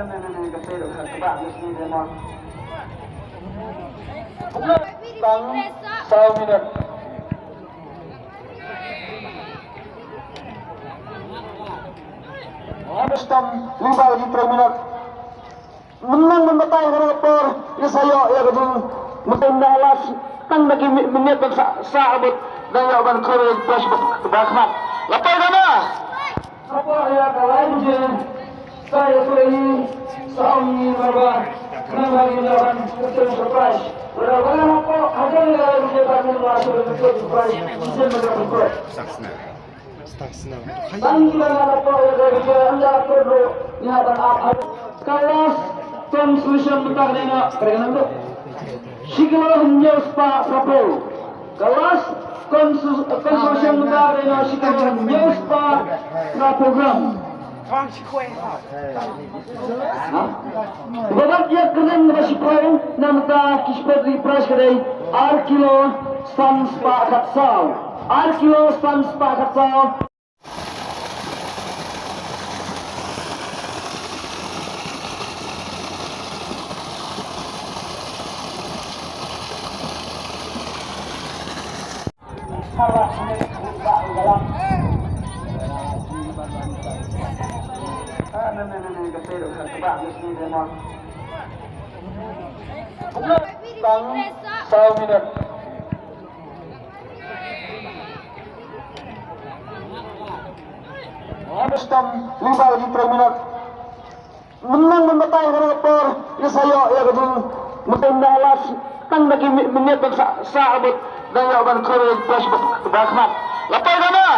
Kasi các bạn như thế nào? Tăng sau minute. Habis tam 5 minit. Menang mematay karena por isayo ya gedung mutin dalas tang bagi menit sa abot daya ban courage plus bakman. Lapay na. Apa ya kalain je saya tulis saumi barba nang lawan betul surprise. Berapa apa ada yang dia bangun masuk betul surprise. Bisa mendapat Staksna. Panggilan apa ya dari anda perlu lihat apa kelas transmission bentar dengan perenang tu. Siglo news pa Prapo. Kelas transmission bentar dengan siglo news pa program. Bapak dia keren masih kau nampak kisah di press kedai Arkilo Sans pa katsau. Arkilo Sans pa katsau. Salah sendiri buka dalam. Kasi các bạn như thế nào? Tăng sau minute. Habis tam 5 minit. Menang mematay karena por isayo ya gedung mutin dalas tang bagi menit sa abot daya ban courage plus bakman. Lapay na.